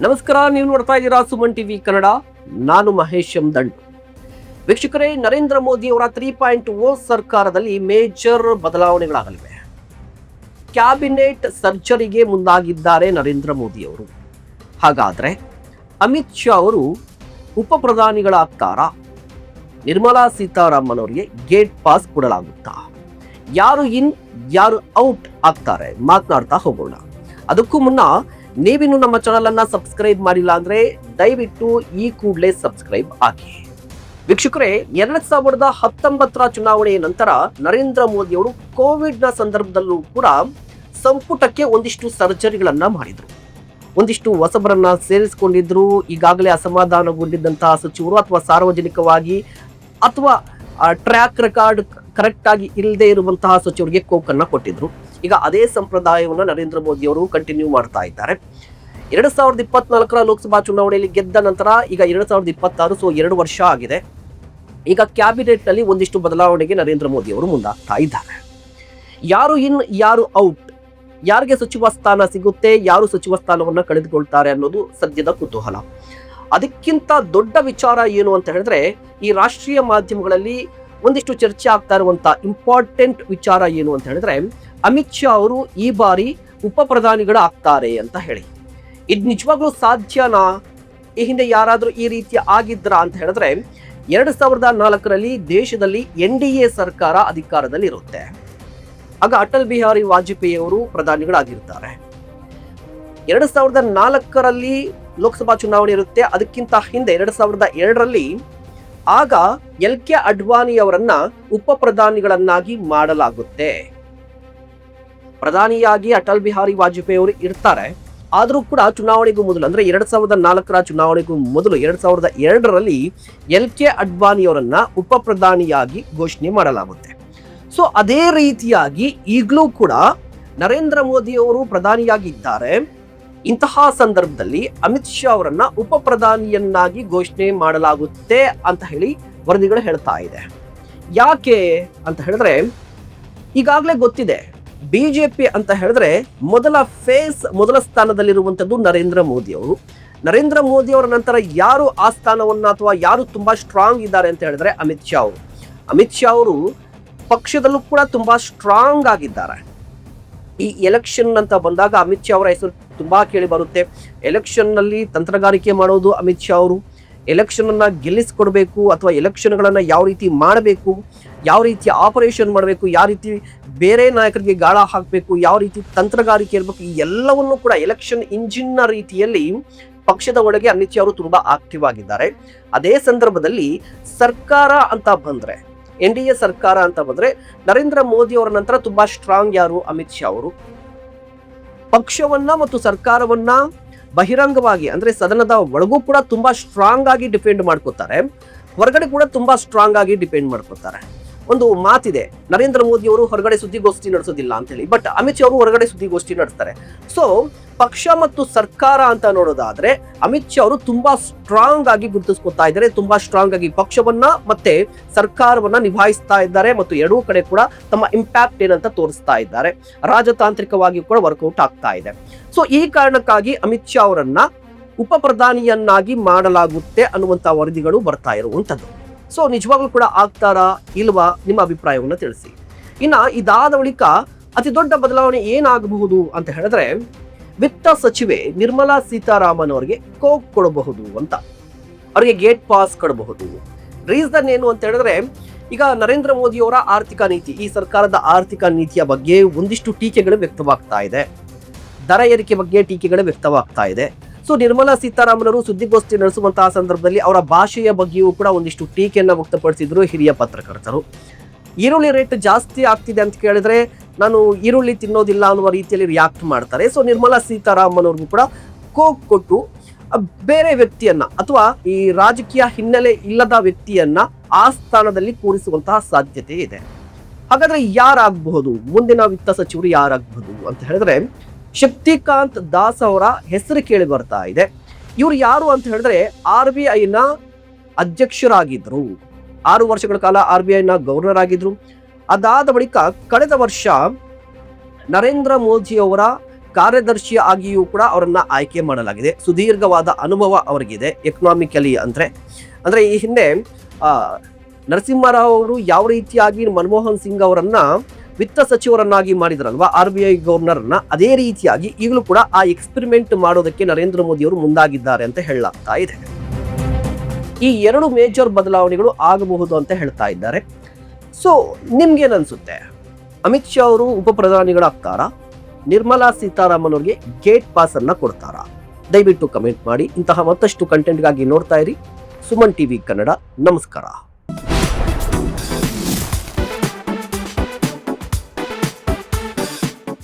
ನಮಸ್ಕಾರ, ನೀವು ನೋಡ್ತಾ ಇದ್ದೀರಾ ಸುಮನ್ ಟಿವಿ ಕನ್ನಡ. ನಾನು ಮಹೇಶ್ ಎಂ ದಂಡು. ವೀಕ್ಷಕರೇ, ನರೇಂದ್ರ ಮೋದಿ ಅವರ 3.0 ಸರ್ಕಾರದಲ್ಲಿ ಮೇಜರ್ ಬದಲಾವಣೆಗಳಾಗಲಿವೆ. ಕ್ಯಾಬಿನೆಟ್ ಸರ್ಜರಿಗೆ ಮುಂದಾಗಿದ್ದಾರೆ ನರೇಂದ್ರ ಮೋದಿ ಅವರು. ಹಾಗಾದ್ರೆ ಅಮಿತ್ ಶಾ ಅವರು ಉಪ ಪ್ರಧಾನಿಗಳಾಗ್ತಾರಾ? ನಿರ್ಮಲಾ ಸೀತಾರಾಮನ್ ಅವರಿಗೆ ಗೇಟ್ ಪಾಸ್ ಕೊಡಲಾಗುತ್ತಾ? ಯಾರು ಇನ್ ಯಾರು ಔಟ್ ಆಗ್ತಾರೆ ಮಾತನಾಡ್ತಾ ಹೋಗೋಣ. ಅದಕ್ಕೂ ಮುನ್ನ ನೀವಿನ್ನು ನಮ್ಮ ಚಾನಲ್ ಅನ್ನ ಸಬ್ಸ್ಕ್ರೈಬ್ ಮಾಡಿಲ್ಲ ಅಂದ್ರೆ ದಯವಿಟ್ಟು ಈ ಕೂಡಲೇ ಸಬ್ಸ್ಕ್ರೈಬ್ ಆಗಿ. ವೀಕ್ಷಕರೇ, 2019 ಚುನಾವಣೆಯ ನಂತರ ನರೇಂದ್ರ ಮೋದಿ ಅವರು ಕೋವಿಡ್ ನ ಸಂದರ್ಭದಲ್ಲೂ ಕೂಡ ಸಂಪುಟಕ್ಕೆ ಒಂದಿಷ್ಟು ಸರ್ಜರಿಗಳನ್ನ ಮಾಡಿದ್ರು. ಒಂದಿಷ್ಟು ಹೊಸಬರನ್ನ ಸೇರಿಸಿಕೊಂಡಿದ್ರು. ಈಗಾಗಲೇ ಅಸಮಾಧಾನಗೊಂಡಿದ್ದಂತಹ ಸಚಿವರು ಅಥವಾ ಸಾರ್ವಜನಿಕವಾಗಿ ಅಥವಾ ಟ್ರ್ಯಾಕ್ ರೆಕಾರ್ಡ್ ಕರೆಕ್ಟ್ ಆಗಿ ಇಲ್ಲದೆ ಇರುವಂತಹ ಸಚಿವರಿಗೆ ಕೋಕನ್ನ ಕೊಟ್ಟಿದ್ರು. ಈಗ ಅದೇ ಸಂಪ್ರದಾಯವನ್ನು ನರೇಂದ್ರ ಮೋದಿ ಅವರು ಕಂಟಿನ್ಯೂ ಮಾಡ್ತಾ ಇದ್ದಾರೆ. 2024 ಲೋಕಸಭಾ ಚುನಾವಣೆಯಲ್ಲಿ ಗೆದ್ದ ನಂತರ ಈಗ 2026, ಸೊ 2 ವರ್ಷ ಆಗಿದೆ. ಈಗ ಕ್ಯಾಬಿನೆಟ್ ನಲ್ಲಿ ಒಂದಿಷ್ಟು ಬದಲಾವಣೆಗೆ ನರೇಂದ್ರ ಮೋದಿ ಅವರು ಮುಂದಾಗ್ತಾ ಇದ್ದಾರೆ. ಯಾರು ಇನ್ ಯಾರು ಔಟ್, ಯಾರಿಗೆ ಸಚಿವ ಸ್ಥಾನ ಸಿಗುತ್ತೆ, ಯಾರು ಸಚಿವ ಸ್ಥಾನವನ್ನ ಕಳೆದುಕೊಳ್ತಾರೆ ಅನ್ನೋದು ಸದ್ಯದ ಕುತೂಹಲ. ಅದಕ್ಕಿಂತ ದೊಡ್ಡ ವಿಚಾರ ಏನು ಅಂತ ಹೇಳಿದ್ರೆ, ಈ ರಾಷ್ಟ್ರೀಯ ಮಾಧ್ಯಮಗಳಲ್ಲಿ ಒಂದಿಷ್ಟು ಚರ್ಚೆ ಆಗ್ತಾ ಇರುವಂತ ಇಂಪಾರ್ಟೆಂಟ್ ವಿಚಾರ ಏನು ಅಂತ ಹೇಳಿದ್ರೆ, ಅಮಿತ್ ಶಾ ಅವರು ಈ ಬಾರಿ ಉಪ ಪ್ರಧಾನಿಗಳು ಆಗ್ತಾರೆ ಅಂತ ಹೇಳಿ. ಇದು ನಿಜವಾಗ್ಲೂ ಸಾಧ್ಯನಾ? ಈ ಹಿಂದೆ ಯಾರಾದ್ರೂ ಈ ರೀತಿ ಆಗಿದ್ರ ಅಂತ ಹೇಳಿದ್ರೆ, 2004 ದೇಶದಲ್ಲಿ NDA ಸರ್ಕಾರ ಅಧಿಕಾರದಲ್ಲಿ ಇರುತ್ತೆ. ಆಗ ಅಟಲ್ ಬಿಹಾರಿ ವಾಜಪೇಯಿ ಅವರು ಪ್ರಧಾನಿಗಳಾಗಿರ್ತಾರೆ. 2004 ಲೋಕಸಭಾ ಚುನಾವಣೆ ಇರುತ್ತೆ. ಅದಕ್ಕಿಂತ ಹಿಂದೆ 2002 ಆಗ LK ಅಡ್ವಾಣಿ ಅವರನ್ನ ಉಪ ಪ್ರಧಾನಿಗಳನ್ನಾಗಿ ಮಾಡಲಾಗುತ್ತೆ. ಪ್ರಧಾನಿಯಾಗಿ ಅಟಲ್ ಬಿಹಾರಿ ವಾಜಪೇಯಿ ಅವರು ಇರ್ತಾರೆ. ಆದರೂ ಕೂಡ ಚುನಾವಣೆಗೂ ಮೊದಲು, ಅಂದ್ರೆ 2004 ಚುನಾವಣೆಗೂ ಮೊದಲು 2002 LK ಅಡ್ವಾಣಿ ಅವರನ್ನ ಉಪ ಪ್ರಧಾನಿಯಾಗಿ ಘೋಷಣೆ ಮಾಡಲಾಗುತ್ತೆ. ಸೊ ಅದೇ ರೀತಿಯಾಗಿ ಈಗಲೂ ಕೂಡ ನರೇಂದ್ರ ಮೋದಿ ಅವರು ಪ್ರಧಾನಿಯಾಗಿದ್ದಾರೆ. ಇಂತಹ ಸಂದರ್ಭದಲ್ಲಿ ಅಮಿತ್ ಶಾ ಅವರನ್ನ ಉಪ ಪ್ರಧಾನಿಯನ್ನಾಗಿ ಘೋಷಣೆ ಮಾಡಲಾಗುತ್ತೆ ಅಂತ ಹೇಳಿ ವರದಿಗಳು ಹೇಳ್ತಾ ಇದೆ. ಯಾಕೆ ಅಂತ ಹೇಳಿದ್ರೆ, ಈಗಾಗಲೇ ಗೊತ್ತಿದೆ, ಬಿಜೆಪಿ ಅಂತ ಹೇಳಿದ್ರೆ ಮೊದಲ ಸ್ಥಾನದಲ್ಲಿರುವಂತದ್ದು ನರೇಂದ್ರ ಮೋದಿ ಅವರು. ನರೇಂದ್ರ ಮೋದಿ ಅವರ ನಂತರ ಯಾರು ಆ ಸ್ಥಾನವನ್ನ ಅಥವಾ ಯಾರು ತುಂಬಾ ಸ್ಟ್ರಾಂಗ್ ಇದ್ದಾರೆ ಅಂತ ಹೇಳಿದ್ರೆ ಅಮಿತ್ ಶಾ ಅವರು. ಅಮಿತ್ ಶಾ ಅವರು ಪಕ್ಷದಲ್ಲೂ ಕೂಡ ತುಂಬಾ ಸ್ಟ್ರಾಂಗ್ ಆಗಿದ್ದಾರೆ. ಈ ಎಲೆಕ್ಷನ್ ಅಂತ ಬಂದಾಗ ಅಮಿತ್ ಶಾ ಅವರ ಹೆಸರು ತುಂಬಾ ಕೇಳಿ ಬರುತ್ತೆ. ಎಲೆಕ್ಷನ್ ನಲ್ಲಿ ತಂತ್ರಗಾರಿಕೆ ಮಾಡೋದು ಅಮಿತ್ ಶಾ ಅವರು. ಎಲೆಕ್ಷನ್ ಅನ್ನ ಗೆಲ್ಲಿಸ್ಕೊಡ್ಬೇಕು ಅಥವಾ ಎಲೆಕ್ಷನ್ಗಳನ್ನ ಯಾವ ರೀತಿ ಮಾಡಬೇಕು, ಯಾವ ರೀತಿ ಆಪರೇಷನ್ ಮಾಡಬೇಕು, ಯಾವ ರೀತಿ ಬೇರೆ ನಾಯಕರಿಗೆ ಗಾಳ ಹಾಕಬೇಕು, ಯಾವ ರೀತಿ ತಂತ್ರಗಾರಿಕೆ ಇರಬೇಕು, ಈ ಎಲ್ಲವನ್ನು ಕೂಡ ಎಲೆಕ್ಷನ್ ಇಂಜಿನ್ ನ ರೀತಿಯಲ್ಲಿ ಪಕ್ಷದ ಒಳಗೆ ಅಮಿತ್ ಶಾ ಅವರು ತುಂಬಾ ಆಕ್ಟಿವ್ ಆಗಿದ್ದಾರೆ. ಅದೇ ಸಂದರ್ಭದಲ್ಲಿ ಸರ್ಕಾರ ಅಂತ ಬಂದ್ರೆ, NDA ಸರ್ಕಾರ ಅಂತ ಬಂದ್ರೆ, ನರೇಂದ್ರ ಮೋದಿ ಅವರ ನಂತರ ತುಂಬಾ ಸ್ಟ್ರಾಂಗ್ ಯಾರು? ಅಮಿತ್ ಶಾ ಅವರು. ಪಕ್ಷವನ್ನ ಮತ್ತು ಸರ್ಕಾರವನ್ನ ಬಹಿರಂಗವಾಗಿ, ಅಂದ್ರೆ ಸದನದ ಒಳಗೂ ಕೂಡ ತುಂಬಾ ಸ್ಟ್ರಾಂಗ್ ಆಗಿ ಡಿಪೆಂಡ್ ಮಾಡ್ಕೋತಾರೆ, ಹೊರಗಡೆ ಕೂಡ ತುಂಬಾ ಸ್ಟ್ರಾಂಗ್ ಆಗಿ ಡಿಪೆಂಡ್ ಮಾಡ್ಕೋತಾರೆ. ಒಂದು ಮಾತಿದೆ, ನರೇಂದ್ರ ಮೋದಿ ಅವರು ಹೊರಗಡೆ ಸುದ್ದಿಗೋಷ್ಠಿ ನಡೆಸೋದಿಲ್ಲ ಅಂತ ಹೇಳಿ, ಬಟ್ ಅಮಿತ್ ಶಾ ಅವರು ಹೊರಗಡೆ ಸುದ್ದಿಗೋಷ್ಠಿ ನಡೆಸ್ತಾರೆ. ಸೊ ಪಕ್ಷ ಮತ್ತು ಸರ್ಕಾರ ಅಂತ ನೋಡೋದಾದ್ರೆ ಅಮಿತ್ ಶಾ ಅವರು ತುಂಬಾ ಸ್ಟ್ರಾಂಗ್ ಆಗಿ ಗುರುತಿಸ್ಕೊತಾ ಇದ್ದಾರೆ. ತುಂಬಾ ಸ್ಟ್ರಾಂಗ್ ಆಗಿ ಪಕ್ಷವನ್ನ ಮತ್ತೆ ಸರ್ಕಾರವನ್ನ ನಿಭಾಯಿಸ್ತಾ ಇದ್ದಾರೆ ಮತ್ತು ಎರಡೂ ಕಡೆ ಕೂಡ ತಮ್ಮ ಇಂಪ್ಯಾಕ್ಟ್ ಏನಂತ ತೋರಿಸ್ತಾ ಇದ್ದಾರೆ. ರಾಜತಾಂತ್ರಿಕವಾಗಿ ಕೂಡ ವರ್ಕೌಟ್ ಆಗ್ತಾ ಇದೆ. ಸೊ ಈ ಕಾರಣಕ್ಕಾಗಿ ಅಮಿತ್ ಶಾ ಅವರನ್ನ ಉಪ ಪ್ರಧಾನಿಯನ್ನಾಗಿ ಮಾಡಲಾಗುತ್ತೆ ಅನ್ನುವಂತ ವರದಿಗಳು ಬರ್ತಾ ಇರುವಂತದ್ದು. ಸೊ ನಿಜವಾಗ್ಲೂ ಕೂಡ ಆಗ್ತಾರಾ ಇಲ್ವಾ? ನಿಮ್ಮ ಅಭಿಪ್ರಾಯವನ್ನು ತಿಳಿಸಿ. ಇನ್ನ ಇದಾದ ಬಳಿಕ ಅತಿ ದೊಡ್ಡ ಬದಲಾವಣೆ ಏನಾಗಬಹುದು ಅಂತ ಹೇಳಿದ್ರೆ, ವಿತ್ತ ಸಚಿವೆ ನಿರ್ಮಲಾ ಸೀತಾರಾಮನ್ ಅವರಿಗೆ ಕೋಕ್ ಕೊಡಬಹುದು ಅಂತ, ಅವರಿಗೆ ಗೇಟ್ ಪಾಸ್ ಕೊಡಬಹುದು. ರೀಸನ್ ಏನು ಅಂತ ಹೇಳಿದ್ರೆ, ಈಗ ನರೇಂದ್ರ ಮೋದಿ ಅವರ ಆರ್ಥಿಕ ನೀತಿ, ಈ ಸರ್ಕಾರದ ಆರ್ಥಿಕ ನೀತಿಯ ಬಗ್ಗೆ ಒಂದಿಷ್ಟು ಟೀಕೆಗಳು ವ್ಯಕ್ತವಾಗ್ತಾ ಇದೆ. ದರ ಏರಿಕೆ ಬಗ್ಗೆ ಟೀಕೆಗಳು ವ್ಯಕ್ತವಾಗ್ತಾ ಇದೆ. ಸೊ ನಿರ್ಮಲಾ ಸೀತಾರಾಮನ್ ಅವರು ಸುದ್ದಿಗೋಷ್ಠಿ ನಡೆಸುವಂತಹ ಸಂದರ್ಭದಲ್ಲಿ ಅವರ ಭಾಷೆಯ ಬಗ್ಗೆಯೂ ಕೂಡ ಒಂದಿಷ್ಟು ಟೀಕೆಯನ್ನ ವ್ಯಕ್ತಪಡಿಸಿದ್ರು ಹಿರಿಯ ಪತ್ರಕರ್ತರು. ಈರುಳ್ಳಿ ರೇಟ್ ಜಾಸ್ತಿ ಆಗ್ತಿದೆ ಅಂತ ಕೇಳಿದ್ರೆ ನಾನು ಈರುಳ್ಳಿ ತಿನ್ನೋದಿಲ್ಲ ಅನ್ನುವ ರೀತಿಯಲ್ಲಿ ರಿಯಾಕ್ಟ್ ಮಾಡ್ತಾರೆ. ಸೊ ನಿರ್ಮಲಾ ಸೀತಾರಾಮನ್ ಅವ್ರಿಗೂ ಕೂಡ ಕೋಕ್ ಕೊಟ್ಟು ಬೇರೆ ವ್ಯಕ್ತಿಯನ್ನ ಅಥವಾ ಈ ರಾಜಕೀಯ ಹಿನ್ನೆಲೆ ಇಲ್ಲದ ವ್ಯಕ್ತಿಯನ್ನ ಆ ಸ್ಥಾನದಲ್ಲಿ ಕೂರಿಸುವಂತಹ ಸಾಧ್ಯತೆ ಇದೆ. ಹಾಗಾದ್ರೆ ಯಾರಾಗಬಹುದು ಮುಂದಿನ ವಿತ್ತ ಸಚಿವರು? ಯಾರಾಗಬಹುದು ಅಂತ ಹೇಳಿದ್ರೆ, ಶಕ್ತಿಕಾಂತ್ ದಾಸ್ ಅವರ ಹೆಸರು ಕೇಳಿ ಬರ್ತಾ ಇದೆ. ಇವರು ಯಾರು ಅಂತ ಹೇಳಿದ್ರೆ RBI ನ ಅಧ್ಯಕ್ಷರಾಗಿದ್ರು. 6 ವರ್ಷಗಳ ಕಾಲ RBI ನ ಗವರ್ನರ್ ಆಗಿದ್ರು. ಅದಾದ ಬಳಿಕ ಕಳೆದ ವರ್ಷ ನರೇಂದ್ರ ಮೋದಿ ಅವರ ಕಾರ್ಯದರ್ಶಿ ಆಗಿಯೂ ಕೂಡ ಅವರನ್ನ ಆಯ್ಕೆ ಮಾಡಲಾಗಿದೆ. ಸುದೀರ್ಘವಾದ ಅನುಭವ ಅವರಿಗಿದೆ ಎಕನಾಮಿಕಲಿ. ಅಂದ್ರೆ ಈ ಹಿಂದೆ ನರಸಿಂಹರಾವ್ ಅವರು ಯಾವ ರೀತಿಯಾಗಿ ಮನಮೋಹನ್ ಸಿಂಗ್ ಅವರನ್ನ ವಿತ್ತ ಸಚಿವರನ್ನಾಗಿ ಮಾಡಿದ್ರಲ್ವಾ, RBI ಗವರ್ನರ್ನ, ಅದೇ ರೀತಿಯಾಗಿ ಈಗಲೂ ಕೂಡ ಆ ಎಕ್ಸ್ಪೆರಿಮೆಂಟ್ ಮಾಡೋದಕ್ಕೆ ನರೇಂದ್ರ ಮೋದಿ ಅವರು ಮುಂದಾಗಿದ್ದಾರೆ ಅಂತ ಹೇಳಲಾಗ್ತಾ ಇದೆ. ಈ 2 ಮೇಜರ್ ಬದಲಾವಣೆಗಳು ಆಗಬಹುದು ಅಂತ ಹೇಳ್ತಾ ಇದ್ದಾರೆ. ಸೊ ನಿಮ್ಗೇನ್ ಅನ್ಸುತ್ತೆ? ಅಮಿತ್ ಶಾ ಅವರು ಉಪ ಪ್ರಧಾನಿಗಳಾಗ್ತಾರಾ? ನಿರ್ಮಲಾ ಸೀತಾರಾಮನ್ ಅವರಿಗೆ ಗೇಟ್ ಪಾಸ್ ಅನ್ನ ಕೊಡ್ತಾರಾ? ದಯವಿಟ್ಟು ಕಮೆಂಟ್ ಮಾಡಿ. ಇಂತಹ ಮತ್ತಷ್ಟು ಕಂಟೆಂಟ್ಗಾಗಿ ನೋಡ್ತಾ ಇರಿ ಸುಮನ್ ಟಿವಿ ಕನ್ನಡ. ನಮಸ್ಕಾರ.